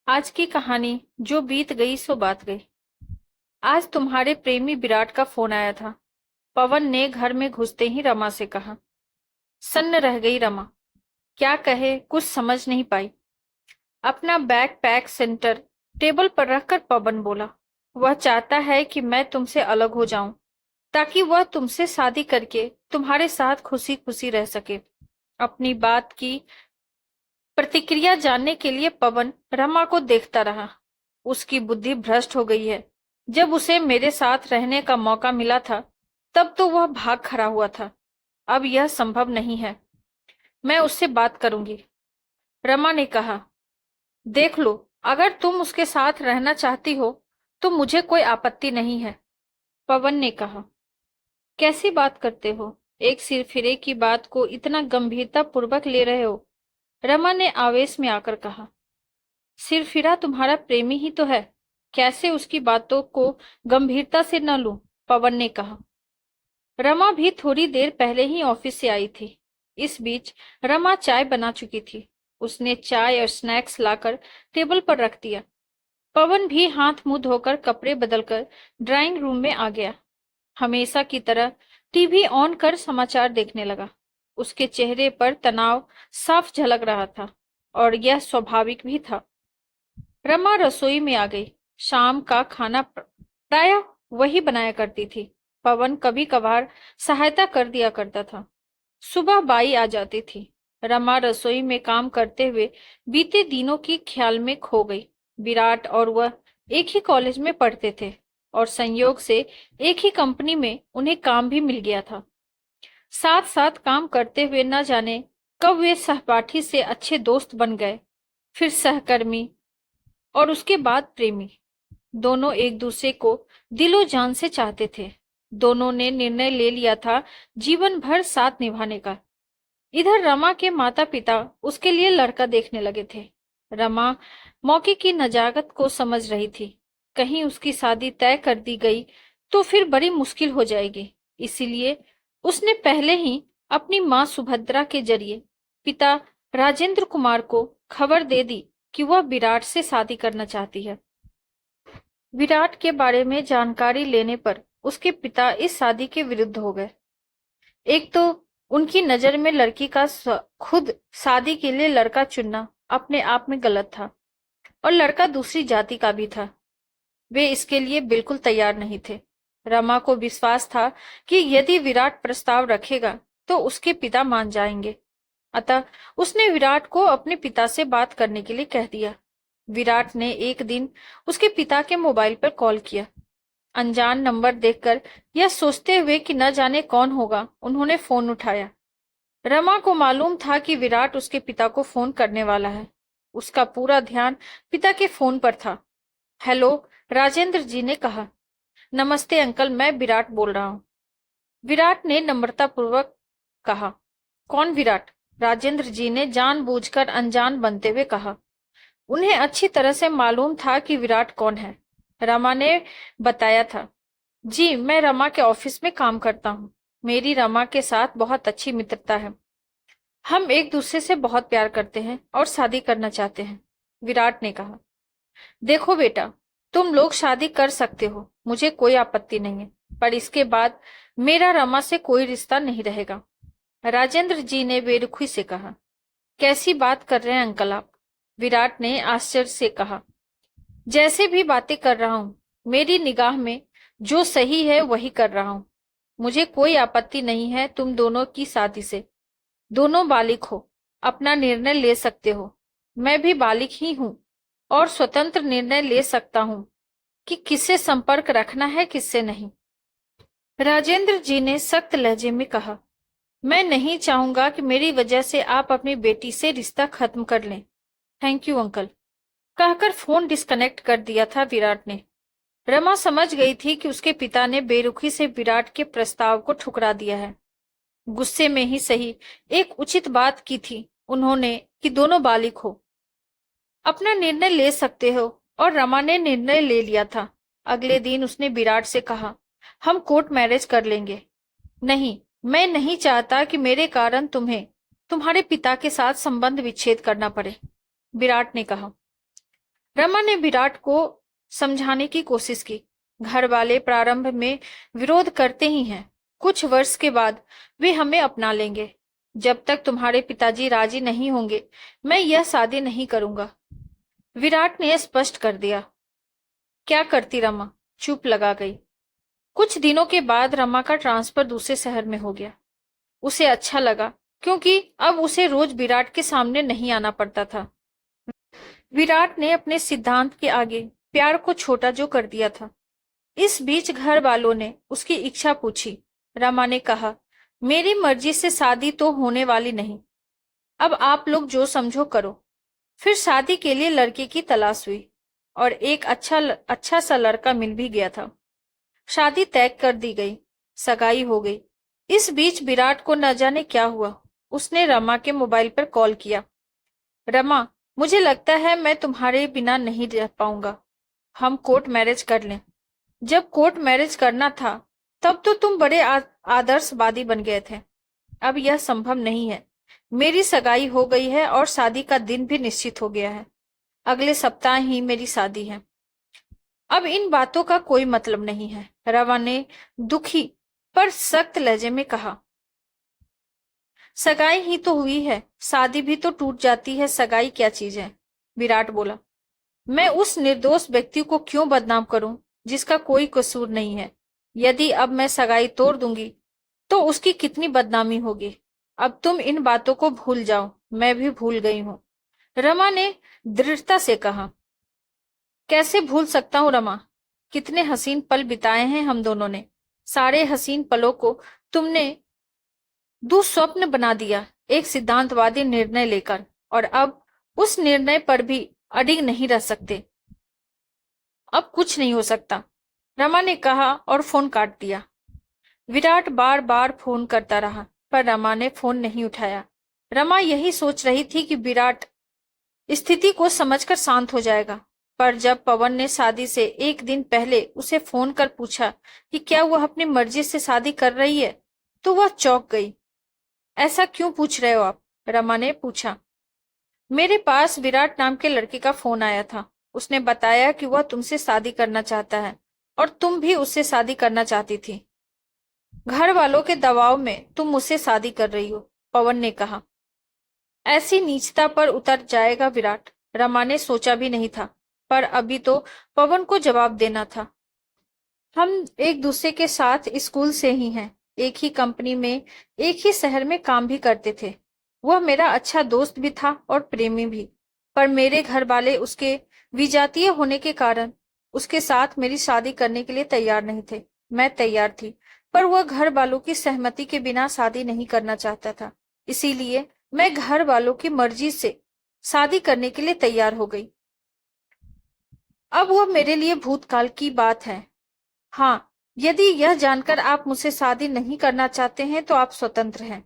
आज की कहानी जो बीत गई सो बात गई। आज तुम्हारे प्रेमी विराट का फोन आया था। पवन ने घर में घुसते ही रमा से कहा। सन्न रह गई रमा। क्या कहे कुछ समझ नहीं पाई। अपना बैग पैक सेंटर टेबल पर रखकर पवन बोला, वह चाहता है कि मैं तुमसे अलग हो जाऊं ताकि वह तुमसे शादी करके तुम्हारे साथ खुशी खुशी रह सके। अपनी बात की प्रतिक्रिया जानने के लिए पवन रमा को देखता रहा। उसकी बुद्धि भ्रष्ट हो गई है। जब उसे मेरे साथ रहने का मौका मिला था तब तो वह भाग खड़ा हुआ था। अब यह संभव नहीं है। मैं उससे बात करूंगी। रमा ने कहा, देख लो, अगर तुम उसके साथ रहना चाहती हो तो मुझे कोई आपत्ति नहीं है। पवन ने कहा, कैसी बात करते हो? एक सिरफिरे की बात को इतना गंभीरता पूर्वक ले रहे हो? रमा ने आवेश में आकर कहा। सिरफिरा तुम्हारा प्रेमी ही तो है, कैसे उसकी बातों को गंभीरता से न लूं? पवन ने कहा। रमा भी थोड़ी देर पहले ही ऑफिस से आई थी। इस बीच रमा चाय बना चुकी थी। उसने चाय और स्नैक्स लाकर टेबल पर रख दिया। पवन भी हाथ मुंह धोकर कपड़े बदलकर ड्राइंग रूम में आ गया। हमेशा की तरह टीवी ऑन कर समाचार देखने लगा। उसके चेहरे पर तनाव साफ झलक रहा था और यह स्वाभाविक भी था। रमा रसोई में आ गई। शाम का खाना प्रायः वही बनाया करती थी। पवन कभी कभार सहायता कर दिया करता था। सुबह बाई आ जाती थी। रमा रसोई में काम करते हुए बीते दिनों की ख्याल में खो गई। विराट और वह एक ही कॉलेज में पढ़ते थे और संयोग से एक ही कंपनी में उन्हें काम भी मिल गया था। साथ साथ काम करते हुए न जाने कब वे सहपाठी से अच्छे दोस्त बन गए, फिर सहकर्मी और उसके बाद प्रेमी। दोनों एक दूसरे को दिलो जान से चाहते थे। दोनों ने निर्णय ले लिया था जीवन भर साथ निभाने का। इधर रमा के माता पिता उसके लिए लड़का देखने लगे थे। रमा मौके की नजाकत को समझ रही थी। कहीं उसकी शादी तय कर दी गई तो फिर बड़ी मुश्किल हो जाएगी। इसीलिए उसने पहले ही अपनी मां सुभद्रा के जरिए पिता राजेंद्र कुमार को खबर दे दी कि वह विराट से शादी करना चाहती है। विराट के बारे में जानकारी लेने पर उसके पिता इस शादी के विरुद्ध हो गए। एक तो उनकी नजर में लड़की का खुद शादी के लिए लड़का चुनना अपने आप में गलत था और लड़का दूसरी जाति का भी था। वे इसके लिए बिल्कुल तैयार नहीं थे। रमा को विश्वास था कि यदि विराट प्रस्ताव रखेगा तो उसके पिता मान जाएंगे। अतः उसने विराट को अपने पिता से बात करने के लिए कह दिया। विराट ने एक दिन उसके पिता के मोबाइल पर कॉल किया। अनजान नंबर देखकर यह सोचते हुए कि न जाने कौन होगा, उन्होंने फोन उठाया। रमा को मालूम था कि विराट उसके पिता को फोन करने वाला है। उसका पूरा ध्यान पिता के फोन पर था। हेलो, राजेंद्र जी ने कहा। नमस्ते अंकल, मैं विराट बोल रहा हूँ। विराट ने नम्रतापूर्वक कहा। कौन विराट? राजेंद्र जी ने जानबूझकर अनजान बनते हुए कहा। उन्हें अच्छी तरह से मालूम था कि विराट कौन है। रमा ने बताया था। जी, मैं रमा के ऑफिस में काम करता हूँ। मेरी रमा के साथ बहुत अच्छी मित्रता है। हम एक दूसरे से बहुत प्यार करते हैं और शादी करना चाहते हैं। विराट ने कहा। देखो बेटा, तुम लोग शादी कर सकते हो, मुझे कोई आपत्ति नहीं है, पर इसके बाद मेरा रमा से कोई रिश्ता नहीं रहेगा। राजेंद्र जी ने बेरुखी से कहा। कैसी बात कर रहे हैं अंकल आप? विराट ने आश्चर्य से कहा। जैसे भी बातें कर रहा हूं, मेरी निगाह में जो सही है वही कर रहा हूं। मुझे कोई आपत्ति नहीं है तुम दोनों की शादी से। दोनों बालिग हो, अपना निर्णय ले सकते हो। मैं भी बालिग ही हूं और स्वतंत्र निर्णय ले सकता हूं कि किससे संपर्क रखना है किससे नहीं। राजेंद्र जी ने सख्त लहजे में कहा। मैं नहीं चाहूंगा कि मेरी वजह से आप अपनी बेटी से रिश्ता खत्म कर लें। थैंक यू अंकल, कहकर फोन डिस्कनेक्ट कर दिया था विराट ने। रमा समझ गई थी कि उसके पिता ने बेरुखी से विराट के प्रस्ताव को ठुकरा दिया है। गुस्से में ही सही, एक उचित बात की थी उन्होंने कि दोनों बालिग हो, अपना निर्णय ले सकते हो, और रमा ने निर्णय ले लिया था। अगले दिन उसने विराट से कहा, हम कोर्ट मैरिज कर लेंगे। नहीं, मैं नहीं चाहता कि मेरे कारण तुम्हें तुम्हारे पिता के साथ संबंध विच्छेद करना पड़े, विराट ने कहा। रमा ने विराट को समझाने की कोशिश की। घर वाले प्रारंभ में विरोध करते ही हैं। कुछ वर्ष के बाद वे हमें अपना लेंगे। जब तक तुम्हारे पिताजी राजी नहीं होंगे, मैं यह शादी नहीं करूंगा, विराट ने स्पष्ट कर दिया। क्या करती रमा चुप लगा गई। कुछ दिनों के बाद रमा का ट्रांसफर दूसरे शहर में हो गया। उसे अच्छा लगा, क्योंकि अब उसे रोज विराट के सामने नहीं आना पड़ता था। विराट ने अपने सिद्धांत के आगे प्यार को छोटा जो कर दिया था। इस बीच घर वालों ने उसकी इच्छा पूछी। रमा ने कहा, मेरी मर्जी से शादी तो होने वाली नहीं, अब आप लोग जो समझो करो। फिर शादी के लिए लड़के की तलाश हुई और एक अच्छा सा लड़का मिल भी गया था। शादी तय कर दी गई, सगाई हो गई। इस बीच विराट को न जाने क्या हुआ, उसने रमा के मोबाइल पर कॉल किया। रमा, मुझे लगता है मैं तुम्हारे बिना नहीं रह पाऊंगा, हम कोर्ट मैरिज कर लें। जब कोर्ट मैरिज करना था तब तो तुम बड़े आदर्शवादी बन गए थे। अब यह संभव नहीं है। मेरी सगाई हो गई है और शादी का दिन भी निश्चित हो गया है। अगले सप्ताह ही मेरी शादी है। अब इन बातों का कोई मतलब नहीं है, रवा ने दुखी पर सख्त लहजे में कहा। सगाई ही तो हुई है, शादी भी तो टूट जाती है, सगाई क्या चीज है? विराट बोला। मैं उस निर्दोष व्यक्ति को क्यों बदनाम करूं जिसका कोई कसूर नहीं है? यदि अब मैं सगाई तोड़ दूंगी तो उसकी कितनी बदनामी होगी। अब तुम इन बातों को भूल जाओ, मैं भी भूल गई हूं, रमा ने दृढ़ता से कहा। कैसे भूल सकता हूं रमा, कितने हसीन पल बिताए हैं हम दोनों ने। सारे हसीन पलों को तुमने दुस्वप्न बना दिया एक सिद्धांतवादी निर्णय लेकर, और अब उस निर्णय पर भी अडिग नहीं रह सकते। अब कुछ नहीं हो सकता, रमा ने कहा और फोन काट दिया। विराट बार बार फोन करता रहा पर रमा ने फोन नहीं उठाया। रमा यही सोच रही थी कि विराट स्थिति को समझकर शांत हो जाएगा, पर जब पवन ने शादी से एक दिन पहले उसे फोन कर पूछा कि क्या वह अपनी मर्जी से शादी कर रही है, तो वह चौंक गई। ऐसा क्यों पूछ रहे हो आप? रमा ने पूछा। मेरे पास विराट नाम के लड़के का फोन आया था। उसने बताया कि वह तुमसे शादी करना चाहता है और तुम भी उससे शादी करना चाहती थी। घर वालों के दबाव में तुम मुझसे शादी कर रही हो, पवन ने कहा। ऐसी नीचता पर उतर जाएगा विराट, रमा ने सोचा भी नहीं था, पर अभी तो पवन को जवाब देना था। हम एक दूसरे के साथ स्कूल से ही हैं, एक ही कंपनी में, एक ही शहर में काम भी करते थे। वह मेरा अच्छा दोस्त भी था और प्रेमी भी, पर मेरे घर वाले उसके विजातीय होने के कारण उसके साथ मेरी शादी करने के लिए तैयार नहीं थे। मैं तैयार थी, पर वह घर वालों की सहमति के बिना शादी नहीं करना चाहता था। इसीलिए मैं घर वालों की मर्जी से शादी करने के लिए तैयार हो गई। अब वह मेरे लिए भूतकाल की बात है। हाँ, यदि यह जानकर आप मुझसे शादी नहीं करना चाहते हैं तो आप स्वतंत्र हैं।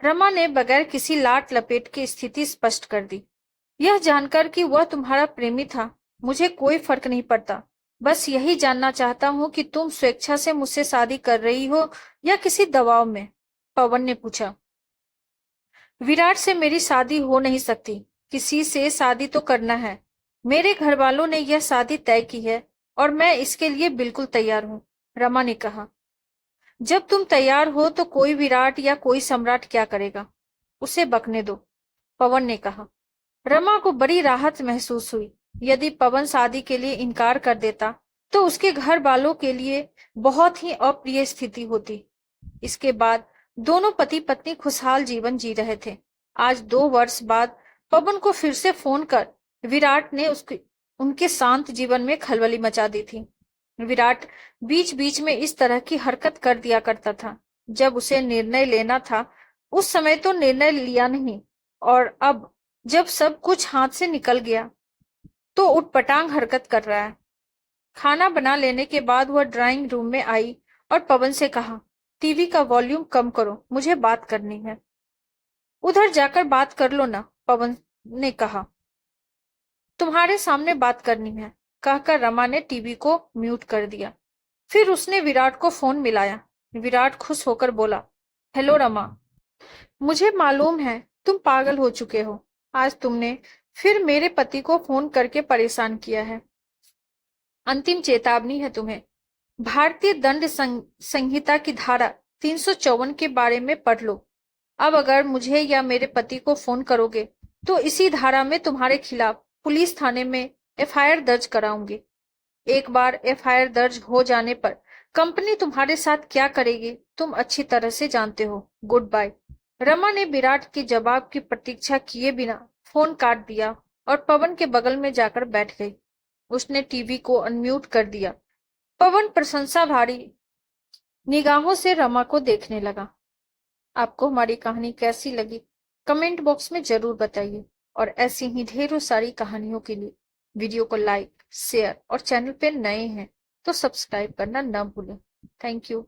रमा ने बगैर किसी लाट लपेट की स्थिति स्पष्ट कर दी। यह जानकर कि वह तुम्हारा प्रेमी था, मुझे कोई फर्क नहीं पड़ता। बस यही जानना चाहता हूँ कि तुम स्वेच्छा से मुझसे शादी कर रही हो या किसी दबाव में, पवन ने पूछा। विराट से मेरी शादी हो नहीं सकती, किसी से शादी तो करना है। मेरे घर वालों ने यह शादी तय की है और मैं इसके लिए बिल्कुल तैयार हूँ, रमा ने कहा। जब तुम तैयार हो तो कोई विराट या कोई सम्राट क्या करेगा, उसे बकने दो, पवन ने कहा। रमा को बड़ी राहत महसूस हुई। यदि पवन शादी के लिए इनकार कर देता तो उसके घर वालों के लिए बहुत ही अप्रिय स्थिति होती। इसके बाद दोनों पति पत्नी खुशहाल जीवन जी रहे थे। आज 2 वर्ष बाद पवन को फिर से फोन कर विराट ने उनके शांत जीवन में खलबली मचा दी थी। विराट बीच बीच में इस तरह की हरकत कर दिया करता था। जब उसे निर्णय लेना था उस समय तो निर्णय लिया नहीं, और अब जब सब कुछ हाथ से निकल गया तो उटपटांग हरकत कर रहा है। खाना बना लेने के बाद वह ड्राइंग रूम में आई और पवन से कहा, टीवी का वॉल्यूम कम करो, मुझे बात करनी है। उधर जाकर बात कर लो ना, पवन ने कहा। तुम्हारे सामने बात करनी है, कहकर रमा ने टीवी को म्यूट कर दिया। फिर उसने विराट को फोन मिलाया। विराट खुश होकर बोला, हेलो रमा, मुझे मालूम है तुम पागल हो चुके हो। आज तुमने फिर मेरे पति को फोन करके परेशान किया है। अंतिम चेतावनी है तुम्हें। भारतीय दंड संहिता की धारा 354 के बारे में पढ़ लो। अब अगर मुझे या मेरे पति को फोन करोगे तो इसी धारा में तुम्हारे खिलाफ पुलिस थाने में एफआईआर दर्ज कराऊंगी। एक बार एफआईआर दर्ज हो जाने पर कंपनी तुम्हारे साथ क्या करेगी तुम अच्छी तरह से जानते हो। Good bye. रमा ने विराट के जवाब की प्रतीक्षा किए बिना फोन काट दिया और पवन के बगल में जाकर बैठ गई। उसने टीवी को अनम्यूट कर दिया। पवन प्रशंसा भारी निगाहों से रमा को देखने लगा। आपको हमारी कहानी कैसी लगी कमेंट बॉक्स में जरूर बताइए और ऐसी ही ढेरों सारी कहानियों के लिए वीडियो को लाइक, शेयर और चैनल पे नए हैं तो सब्सक्राइब करना ना भूलें। Thank you.